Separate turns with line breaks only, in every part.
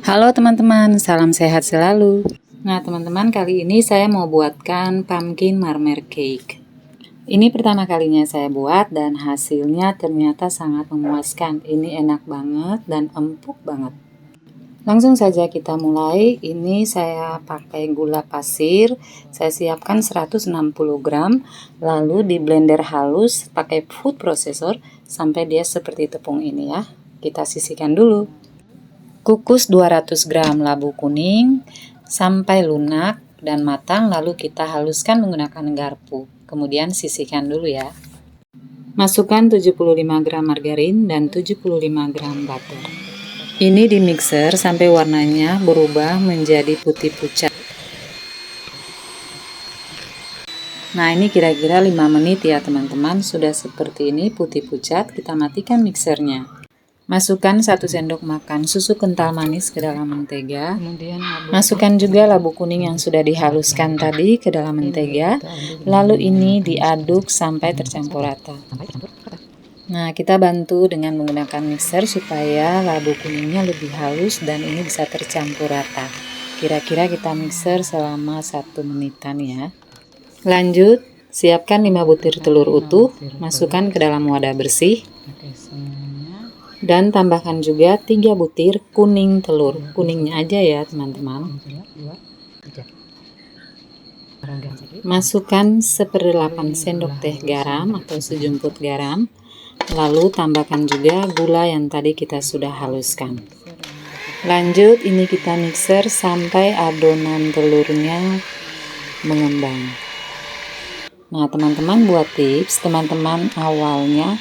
Halo teman-teman, salam sehat selalu. Nah teman-teman, kali ini saya mau buatkan pumpkin marmer cake. Ini pertama kalinya saya buat dan hasilnya ternyata sangat memuaskan. Ini enak banget dan empuk banget. Langsung saja kita mulai. Ini saya pakai gula pasir. Saya siapkan 160 gram. Lalu di blender halus pakai food processor sampai dia seperti tepung ini ya. Kita sisihkan dulu. Kukus 200 gram labu kuning sampai lunak dan matang, lalu kita haluskan menggunakan garpu. Kemudian sisihkan dulu ya. Masukkan 75 gram margarin dan 75 gram butter. Ini di mixer sampai warnanya berubah menjadi putih pucat. Nah ini kira-kira 5 menit ya teman-teman. Sudah seperti ini putih pucat, kita matikan mixernya. Masukkan 1 sendok makan susu kental manis ke dalam mentega. Masukkan juga labu kuning yang sudah dihaluskan tadi ke dalam mentega. Lalu ini diaduk sampai tercampur rata. Nah, kita bantu dengan menggunakan mixer supaya labu kuningnya lebih halus dan ini bisa tercampur rata. Kira-kira kita mixer selama 1 menitan ya. Lanjut, siapkan 5 butir telur utuh, masukkan ke dalam wadah bersih. Dan tambahkan juga 3 butir kuning telur. Kuningnya aja ya teman-teman. Masukkan 1/8 sendok teh garam atau sejumput garam. Lalu tambahkan juga gula yang tadi kita sudah haluskan. Lanjut, ini kita mixer sampai adonan telurnya mengembang. Nah teman-teman, buat tips, teman-teman awalnya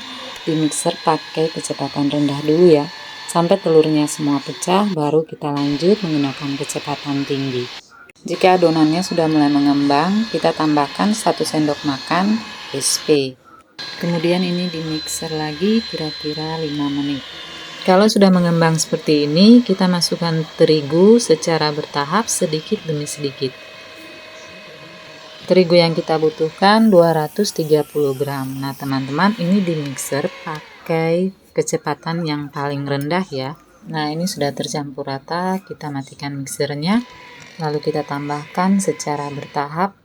di mixer pakai kecepatan rendah dulu ya, sampai telurnya semua pecah, baru kita lanjut menggunakan kecepatan tinggi. Jika adonannya sudah mulai mengembang, kita tambahkan 1 sendok makan SP. Kemudian ini di mixer lagi kira-kira 5 menit. Kalau sudah mengembang seperti ini, kita masukkan terigu secara bertahap sedikit demi sedikit. Terigu yang kita butuhkan 230 gram. Nah teman-teman, ini di mixer pakai kecepatan yang paling rendah ya. Nah ini sudah tercampur rata, kita matikan mixernya. Lalu kita tambahkan secara bertahap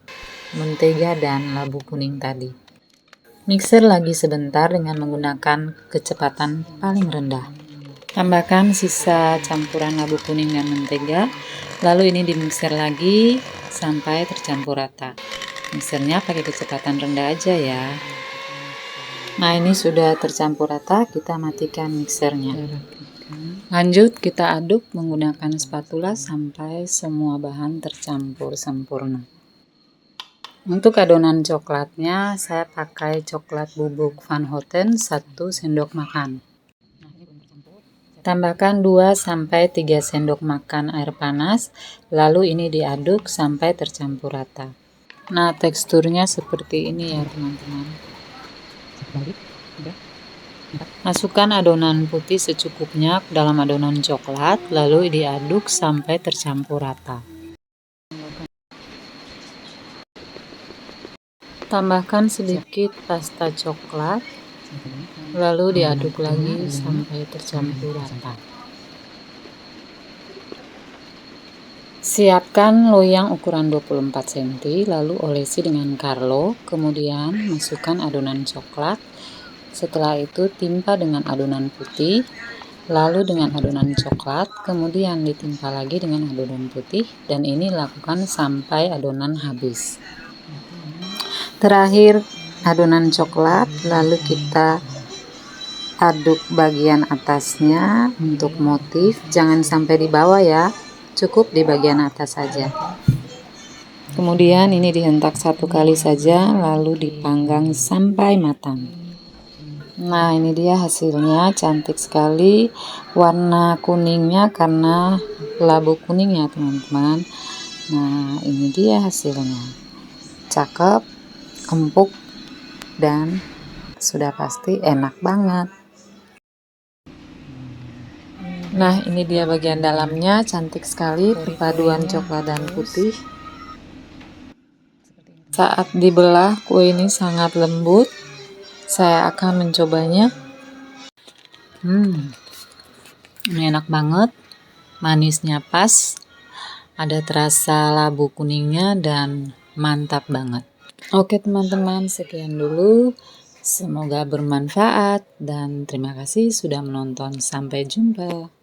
mentega dan labu kuning tadi. Mixer lagi sebentar dengan menggunakan kecepatan paling rendah. Tambahkan sisa campuran labu kuning dan mentega. Lalu ini di mixer lagi sampai tercampur rata. Mixernya pakai kecepatan rendah aja ya. Nah ini sudah tercampur rata, kita matikan mixernya. Lanjut kita aduk menggunakan spatula sampai semua bahan tercampur sempurna. Untuk adonan coklatnya saya pakai coklat bubuk Van Houten 1 sendok makan. Tambahkan 2-3 sendok makan air panas, lalu ini diaduk sampai tercampur rata. Nah teksturnya seperti ini ya teman-teman. Masukkan adonan putih secukupnya ke dalam adonan coklat, lalu diaduk sampai tercampur rata. Tambahkan sedikit pasta coklat, lalu diaduk lagi sampai tercampur rata. Siapkan loyang ukuran 24 cm, lalu olesi dengan Carlo, kemudian masukkan adonan coklat. Setelah itu timpa dengan adonan putih, lalu dengan adonan coklat, kemudian ditimpa lagi dengan adonan putih, dan ini lakukan sampai adonan habis. Terakhir adonan coklat, lalu kita aduk bagian atasnya untuk motif, jangan sampai di bawah ya, cukup di bagian atas saja. Kemudian ini dihentak 1 kali saja, lalu dipanggang sampai matang. Nah ini dia hasilnya, cantik sekali, warna kuningnya karena labu kuning ya teman-teman. Nah ini dia hasilnya, cakep, empuk, dan sudah pasti enak banget. Nah ini dia bagian dalamnya, cantik sekali, perpaduan coklat dan putih. Saat dibelah kue ini sangat lembut. Saya akan mencobanya. Ini enak banget. Manisnya pas, ada terasa labu kuningnya dan mantap banget. Oke teman-teman, sekian dulu. Semoga bermanfaat dan terima kasih sudah menonton. Sampai jumpa.